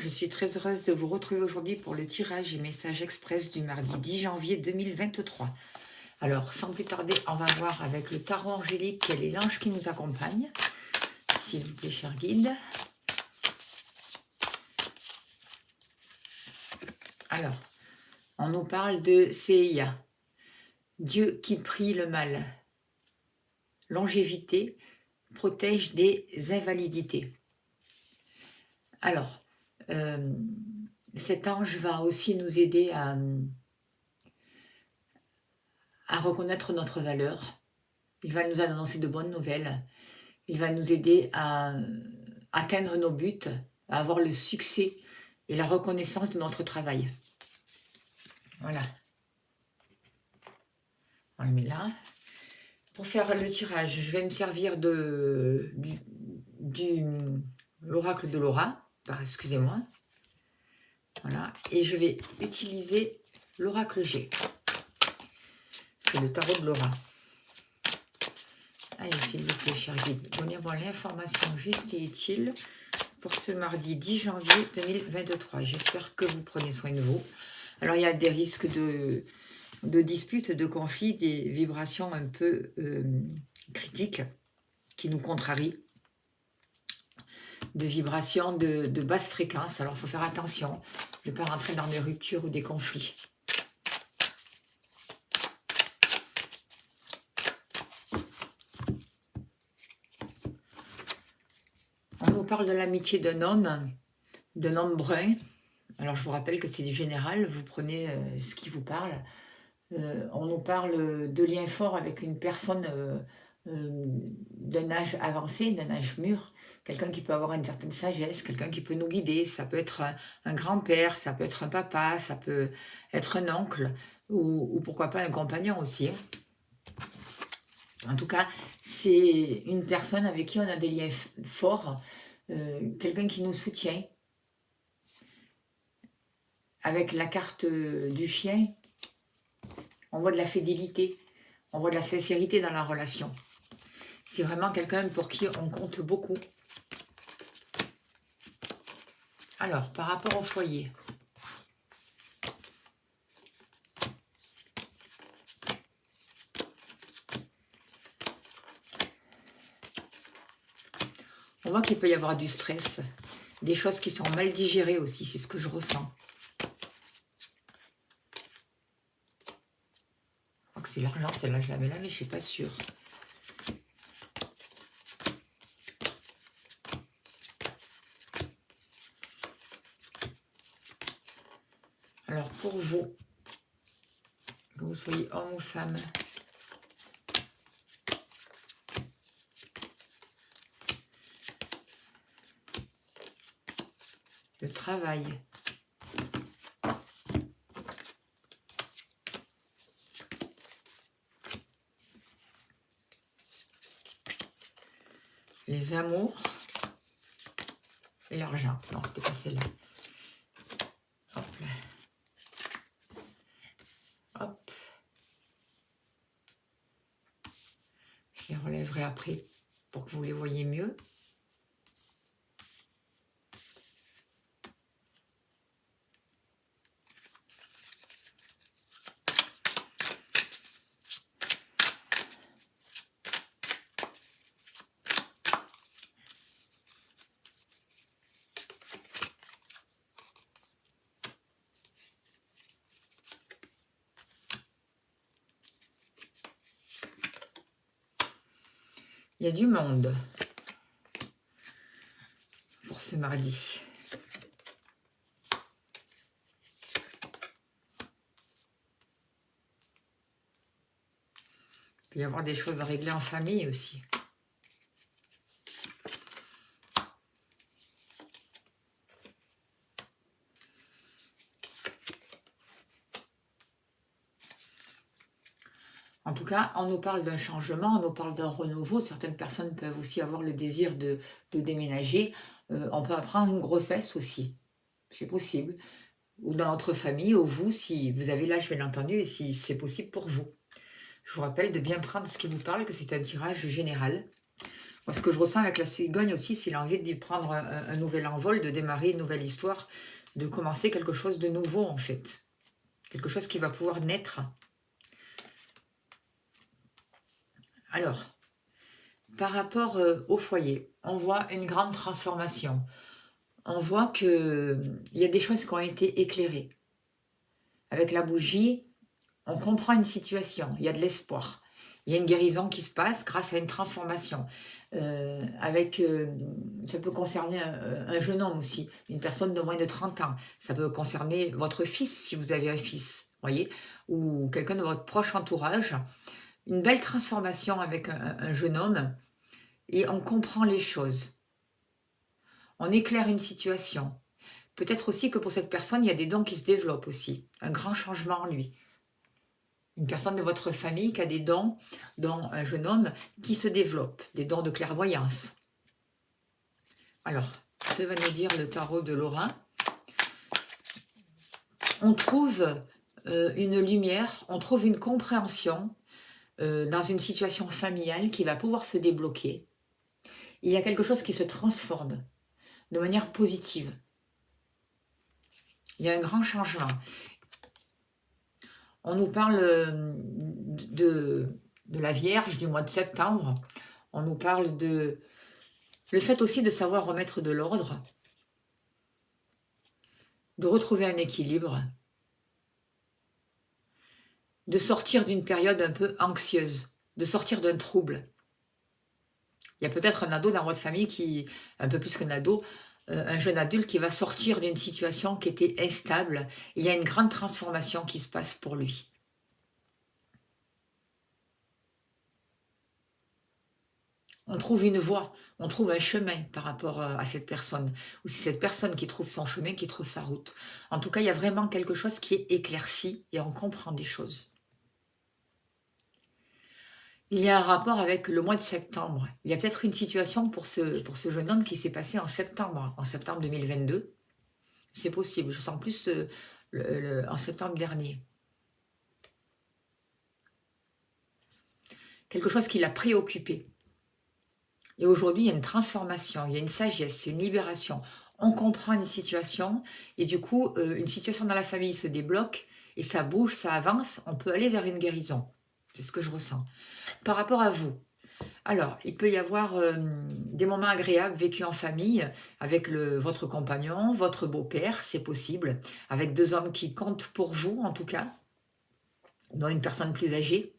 je suis très heureuse de vous retrouver aujourd'hui pour le tirage et message express du mardi 10 janvier 2023. Alors, sans plus tarder, on va voir avec le tarot angélique quel est l'ange qui nous accompagne. S'il vous plaît, cher guide. Alors, on nous parle de Seiya, Dieu qui prie le mal. Longévité protège des invalidités. Alors, cet ange va aussi nous aider à reconnaître notre valeur. Il va nous annoncer de bonnes nouvelles. Il va nous aider à atteindre nos buts, à avoir le succès et la reconnaissance de notre travail. Voilà. On le met là. Pour faire le tirage, je vais me servir de l'oracle de Laura. Excusez-moi. Voilà. Et je vais utiliser l'oracle G. C'est le tarot de Laura. Allez, s'il vous plaît, cher guide, donnez-moi l'information juste et utile pour ce mardi 10 janvier 2023. J'espère que vous prenez soin de vous. Alors, il y a des risques de disputes, de conflits, des vibrations un peu critiques qui nous contrarient, de vibrations de basse fréquence. Alors, il faut faire attention de ne pas rentrer dans des ruptures ou des conflits. On nous parle de l'amitié d'un homme brun. Alors, je vous rappelle que c'est du général, vous prenez ce qui vous parle. On nous parle de liens forts avec une personne d'un âge avancé, d'un âge mûr, quelqu'un qui peut avoir une certaine sagesse, quelqu'un qui peut nous guider. Ça peut être un grand-père, ça peut être un papa, ça peut être un oncle, ou pourquoi pas un compagnon aussi. En tout cas, c'est une personne avec qui on a des liens forts, quelqu'un qui nous soutient. Avec la carte du chien, on voit de la fidélité, on voit de la sincérité dans la relation. C'est vraiment quelqu'un pour qui on compte beaucoup. Alors, par rapport au foyer. On voit qu'il peut y avoir du stress, des choses qui sont mal digérées aussi, c'est ce que je ressens. Je crois que c'est l'argent, celle-là je l'avais là, mais je ne suis pas sûre. Alors pour vous, que vous soyez homme ou femme, le travail, les amours et l'argent. Non, c'était pas celle-là. Hop là. Hop. Je les relèverai après pour que vous les voyez mieux. Il y a du monde pour ce mardi. Il peut y avoir des choses à régler en famille aussi. En tout cas, on nous parle d'un changement, on nous parle d'un renouveau. Certaines personnes peuvent aussi avoir le désir de déménager. On peut apprendre une grossesse aussi. C'est possible. Ou dans notre famille, ou vous, si vous avez l'âge bien entendu, et si c'est possible pour vous. Je vous rappelle de bien prendre ce qui vous parle, que c'est un tirage général. Moi, ce que je ressens avec la cigogne aussi, c'est l'envie de prendre un nouvel envol, de démarrer une nouvelle histoire, de commencer quelque chose de nouveau, en fait. Quelque chose qui va pouvoir naître. Alors, par rapport au foyer, on voit une grande transformation. On voit qu'il y a des choses qui ont été éclairées. Avec la bougie, on comprend une situation, il y a de l'espoir. Il y a une guérison qui se passe grâce à une transformation. Ça peut concerner un jeune homme aussi, une personne de moins de 30 ans. Ça peut concerner votre fils, si vous avez un fils, voyez, ou quelqu'un de votre proche entourage. Une belle transformation avec un jeune homme, et on comprend les choses. On éclaire une situation. Peut-être aussi que pour cette personne, il y a des dons qui se développent aussi. Un grand changement en lui. Une personne de votre famille qui a des dons, dont un jeune homme qui se développe, des dons de clairvoyance. Alors, que va nous dire le tarot de Laura? On trouve une lumière, on trouve une compréhension dans une situation familiale qui va pouvoir se débloquer. Il y a quelque chose qui se transforme de manière positive. Il y a un grand changement. On nous parle de la Vierge du mois de septembre. On nous parle de le fait aussi de savoir remettre de l'ordre, de retrouver un équilibre, de sortir d'une période un peu anxieuse, de sortir d'un trouble. Il y a peut-être un ado dans votre famille qui, un peu plus qu'un ado, un jeune adulte qui va sortir d'une situation qui était instable. Il y a une grande transformation qui se passe pour lui. On trouve une voie, on trouve un chemin par rapport à cette personne. Ou c'est cette personne qui trouve son chemin, qui trouve sa route. En tout cas, il y a vraiment quelque chose qui est éclairci et on comprend des choses. Il y a un rapport avec le mois de septembre. Il y a peut-être une situation pour ce jeune homme qui s'est passé en septembre 2022. C'est possible, je sens plus en septembre dernier. Quelque chose qui l'a préoccupé. Et aujourd'hui, il y a une transformation, il y a une sagesse, une libération. On comprend une situation et du coup, une situation dans la famille se débloque et ça bouge, ça avance. On peut aller vers une guérison. C'est ce que je ressens. Par rapport à vous, alors, il peut y avoir des moments agréables vécus en famille avec votre compagnon, votre beau-père, c'est possible, avec deux hommes qui comptent pour vous en tout cas, dont une personne plus âgée.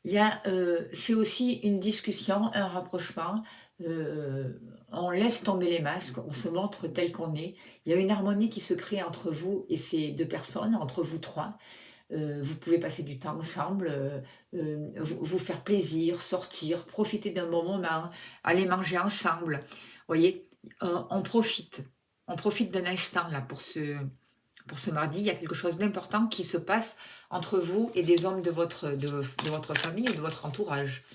C'est aussi une discussion, un rapprochement. On laisse tomber les masques, on se montre tel qu'on est. Il y a une harmonie qui se crée entre vous et ces deux personnes, entre vous trois. Vous pouvez passer du temps ensemble, vous faire plaisir, sortir, profiter d'un bon moment, aller manger ensemble. Vous voyez, on profite d'un instant là pour ce mardi. Il y a quelque chose d'important qui se passe entre vous et des hommes de votre famille ou de votre entourage.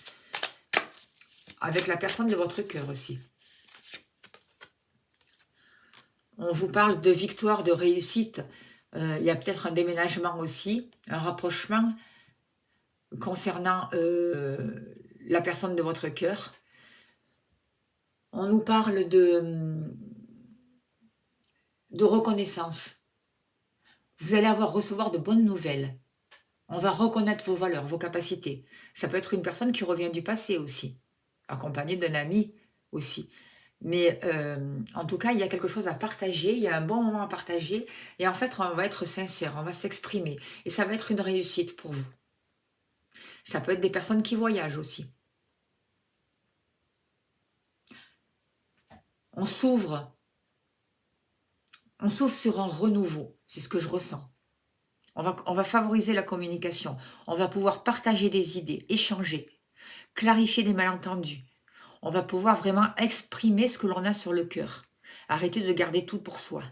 Avec la personne de votre cœur aussi. On vous parle de victoire, de réussite. Il y a peut-être un déménagement aussi, un rapprochement concernant la personne de votre cœur. On nous parle de reconnaissance. Vous allez recevoir de bonnes nouvelles. On va reconnaître vos valeurs, vos capacités. Ça peut être une personne qui revient du passé aussi, accompagnée d'un ami aussi. Mais en tout cas, il y a quelque chose à partager, il y a un bon moment à partager. Et en fait, on va être sincère, on va s'exprimer. Et ça va être une réussite pour vous. Ça peut être des personnes qui voyagent aussi. On s'ouvre sur un renouveau, c'est ce que je ressens. On va favoriser la communication, on va pouvoir partager des idées, échanger, clarifier des malentendus. On va pouvoir vraiment exprimer ce que l'on a sur le cœur. Arrêtez de garder tout pour soi.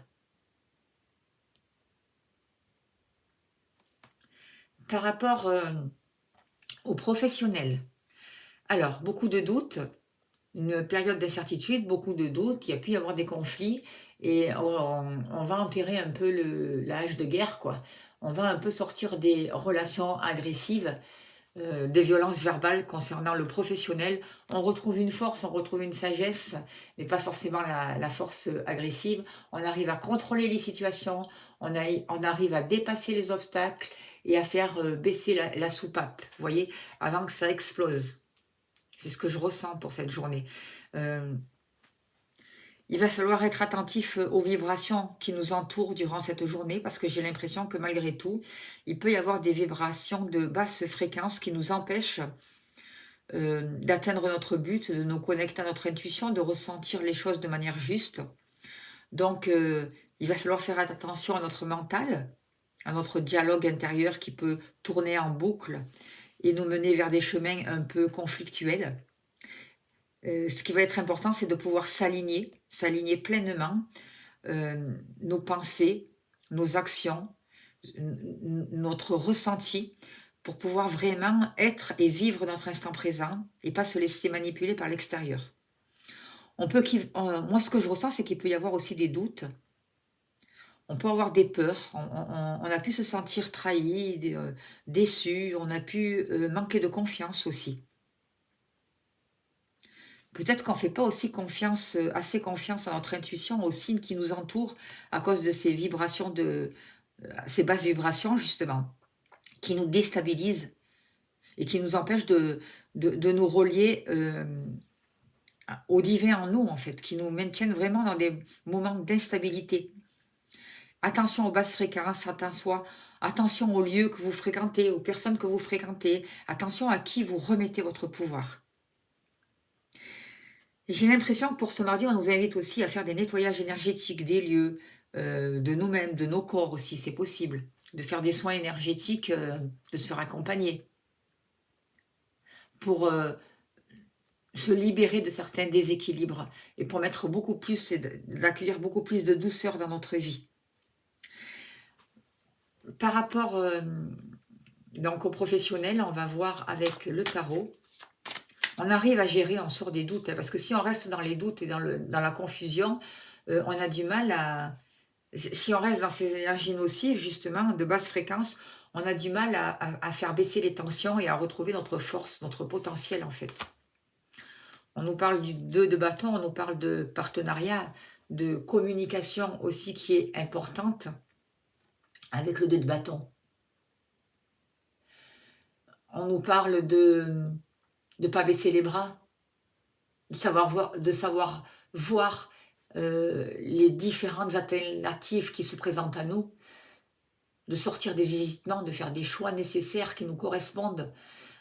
Par rapport aux professionnels, alors, beaucoup de doutes, une période d'incertitude, beaucoup de doutes, il y a pu y avoir des conflits et on va enterrer un peu l'âge de guerre, quoi. On va un peu sortir des relations agressives des violences verbales concernant le professionnel. On retrouve une force, on retrouve une sagesse, mais pas forcément la force agressive. On arrive à contrôler les situations, on arrive à dépasser les obstacles et à faire baisser la soupape, vous voyez, avant que ça explose. C'est ce que je ressens pour cette journée. Il va falloir être attentif aux vibrations qui nous entourent durant cette journée parce que j'ai l'impression que malgré tout, il peut y avoir des vibrations de basse fréquence qui nous empêchent d'atteindre notre but, de nous connecter à notre intuition, de ressentir les choses de manière juste. Donc, il va falloir faire attention à notre mental, à notre dialogue intérieur qui peut tourner en boucle et nous mener vers des chemins un peu conflictuels. Ce qui va être important, c'est de pouvoir s'aligner pleinement nos pensées, nos actions, notre ressenti, pour pouvoir vraiment être et vivre notre instant présent et pas se laisser manipuler par l'extérieur. Moi, ce que je ressens, c'est qu'il peut y avoir aussi des doutes. On peut avoir des peurs, on a pu se sentir trahi, déçu, on a pu manquer de confiance aussi. Peut-être qu'on ne fait pas aussi assez confiance à notre intuition, aux signes qui nous entourent à cause de ces vibrations, ces basses vibrations justement, qui nous déstabilisent et qui nous empêchent de nous relier au divin en nous en fait, qui nous maintiennent vraiment dans des moments d'instabilité. Attention aux basses fréquences, attention aux lieux que vous fréquentez, aux personnes que vous fréquentez, attention à qui vous remettez votre pouvoir. J'ai l'impression que pour ce mardi, on nous invite aussi à faire des nettoyages énergétiques des lieux, de nous-mêmes, de nos corps aussi, c'est possible. De faire des soins énergétiques, de se faire accompagner. Pour se libérer de certains déséquilibres et pour mettre beaucoup plus, d'accueillir beaucoup plus de douceur dans notre vie. Par rapport donc aux professionnels, on va voir avec le tarot. On arrive à gérer, on sort des doutes, parce que si on reste dans les doutes et dans la confusion, on a du mal à... Si on reste dans ces énergies nocives, justement, de basse fréquence, on a du mal à faire baisser les tensions et à retrouver notre force, notre potentiel, en fait. On nous parle du 2 de bâton, on nous parle de partenariat, de communication aussi qui est importante avec le 2 de bâton. On nous parle de ne pas baisser les bras, de savoir voir les différentes alternatives qui se présentent à nous, de sortir des hésitements, de faire des choix nécessaires qui nous correspondent.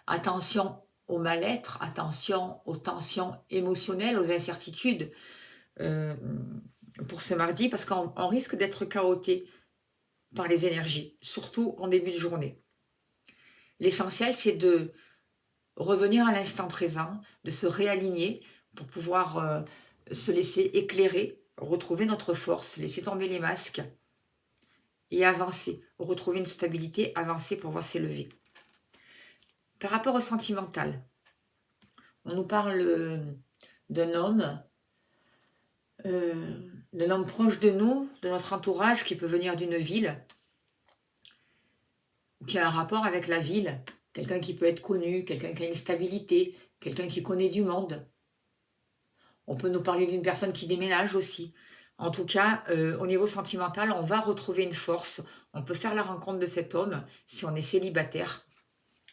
Attention au mal-être, attention aux tensions émotionnelles, aux incertitudes pour ce mardi, parce qu'on risque d'être chaoté par les énergies, surtout en début de journée. L'essentiel, c'est de revenir à l'instant présent, de se réaligner pour pouvoir se laisser éclairer, retrouver notre force, laisser tomber les masques et avancer, retrouver une stabilité, avancer pour pouvoir s'élever. Par rapport au sentimental, on nous parle d'un homme proche de nous, de notre entourage, qui peut venir d'une ville, qui a un rapport avec la ville, quelqu'un qui peut être connu, quelqu'un qui a une stabilité, quelqu'un qui connaît du monde. On peut nous parler d'une personne qui déménage aussi. En tout cas, au niveau sentimental, on va retrouver une force. On peut faire la rencontre de cet homme si on est célibataire.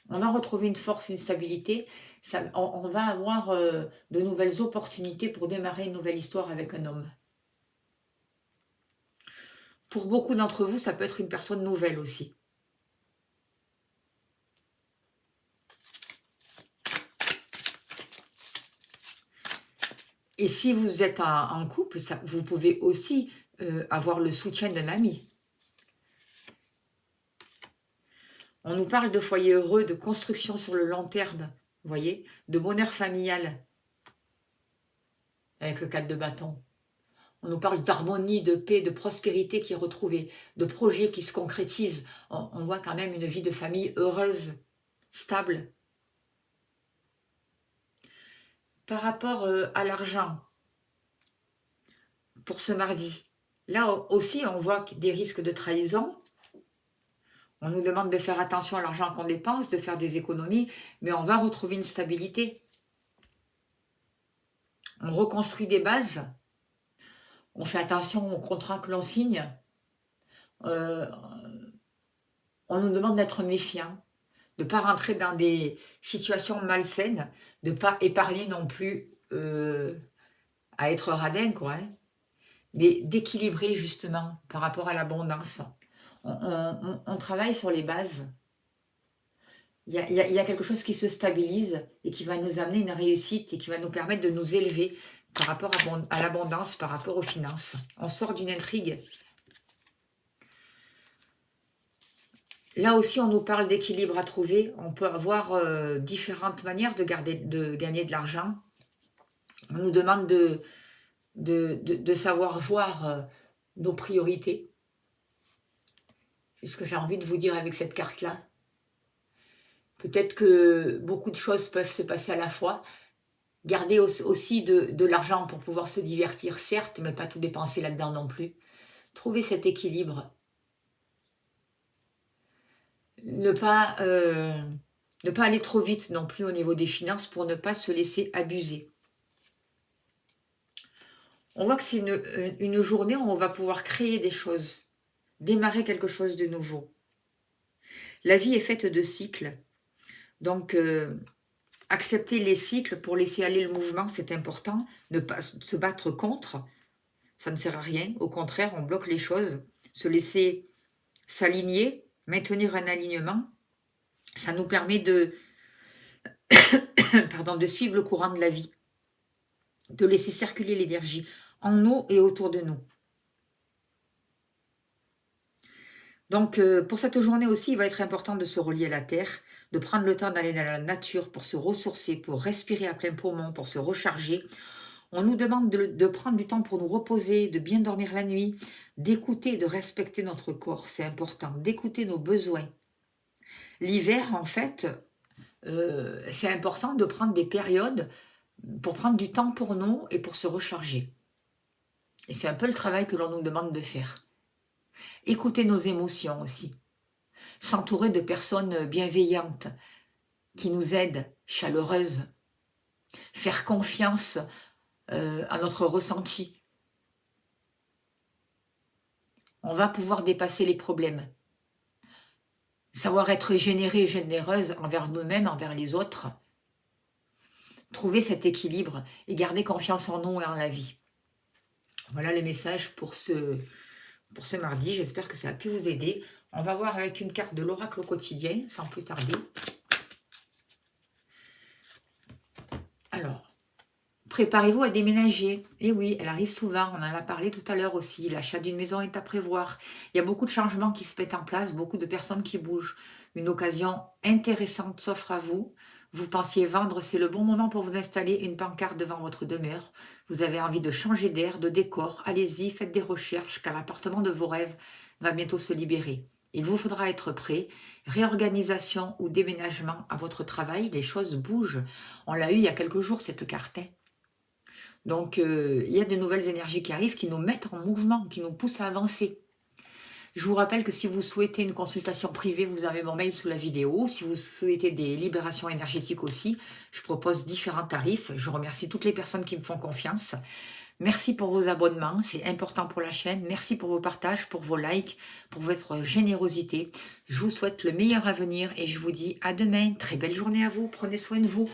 On a retrouvé une force, une stabilité. On va avoir de nouvelles opportunités pour démarrer une nouvelle histoire avec un homme. Pour beaucoup d'entre vous, ça peut être une personne nouvelle aussi. Et si vous êtes en couple, vous pouvez aussi avoir le soutien d'un ami. On nous parle de foyer heureux, de construction sur le long terme, vous voyez, de bonheur familial, avec le 4 de bâton. On nous parle d'harmonie, de paix, de prospérité qui est retrouvée, de projets qui se concrétisent. On voit quand même une vie de famille heureuse, stable. Par rapport à l'argent, pour ce mardi, là aussi on voit des risques de trahison. On nous demande de faire attention à l'argent qu'on dépense, de faire des économies, mais on va retrouver une stabilité. On reconstruit des bases, on fait attention aux contrats que l'on signe, euh, on nous demande d'être méfiant, de ne pas rentrer dans des situations malsaines, de ne pas épargner non plus à être radin, quoi, hein, mais d'équilibrer justement par rapport à l'abondance. On travaille sur les bases. Il y a quelque chose qui se stabilise et qui va nous amener une réussite et qui va nous permettre de nous élever par rapport à l'abondance, par rapport aux finances. On sort d'une intrigue. Là aussi, on nous parle d'équilibre à trouver. On peut avoir différentes manières de gagner de l'argent. On nous demande de savoir voir nos priorités. C'est ce que j'ai envie de vous dire avec cette carte-là. Peut-être que beaucoup de choses peuvent se passer à la fois. Garder aussi de l'argent pour pouvoir se divertir, certes, mais pas tout dépenser là-dedans non plus. Trouver cet équilibre. Ne pas aller trop vite non plus au niveau des finances pour ne pas se laisser abuser. On voit que c'est une journée où on va pouvoir créer des choses, démarrer quelque chose de nouveau. La vie est faite de cycles. Donc, accepter les cycles pour laisser aller le mouvement, c'est important. Ne pas se battre contre, ça ne sert à rien. Au contraire, on bloque les choses. Se laisser s'aligner, maintenir un alignement, ça nous permet de suivre le courant de la vie, de laisser circuler l'énergie en nous et autour de nous. Donc, pour cette journée aussi, il va être important de se relier à la terre, de prendre le temps d'aller dans la nature pour se ressourcer, pour respirer à plein poumon, pour se recharger. On nous demande de prendre du temps pour nous reposer, de bien dormir la nuit, d'écouter, de respecter notre corps, c'est important, d'écouter nos besoins. L'hiver, en fait, c'est important de prendre des périodes pour prendre du temps pour nous et pour se recharger. Et c'est un peu le travail que l'on nous demande de faire. Écouter nos émotions aussi. S'entourer de personnes bienveillantes qui nous aident, chaleureuses. Faire confiance à notre ressenti. On va pouvoir dépasser les problèmes. Savoir être généreux et généreuse envers nous-mêmes, envers les autres. Trouver cet équilibre et garder confiance en nous et en la vie. Voilà le message pour ce mardi. J'espère que ça a pu vous aider. On va voir avec une carte de l'oracle au quotidien, sans plus tarder. Alors, préparez-vous à déménager. Et oui, elle arrive souvent, on en a parlé tout à l'heure aussi. L'achat d'une maison est à prévoir. Il y a beaucoup de changements qui se mettent en place, beaucoup de personnes qui bougent. Une occasion intéressante s'offre à vous. Vous pensiez vendre, c'est le bon moment pour vous installer une pancarte devant votre demeure. Vous avez envie de changer d'air, de décor. Allez-y, faites des recherches car l'appartement de vos rêves va bientôt se libérer. Il vous faudra être prêt. Réorganisation ou déménagement à votre travail, les choses bougent. On l'a eu il y a quelques jours cette carte. Donc, il y a de nouvelles énergies qui arrivent, qui nous mettent en mouvement, qui nous poussent à avancer. Je vous rappelle que si vous souhaitez une consultation privée, vous avez mon mail sous la vidéo. Si vous souhaitez des libérations énergétiques aussi, je propose différents tarifs. Je remercie toutes les personnes qui me font confiance. Merci pour vos abonnements, c'est important pour la chaîne. Merci pour vos partages, pour vos likes, pour votre générosité. Je vous souhaite le meilleur avenir et je vous dis à demain. Très belle journée à vous, prenez soin de vous.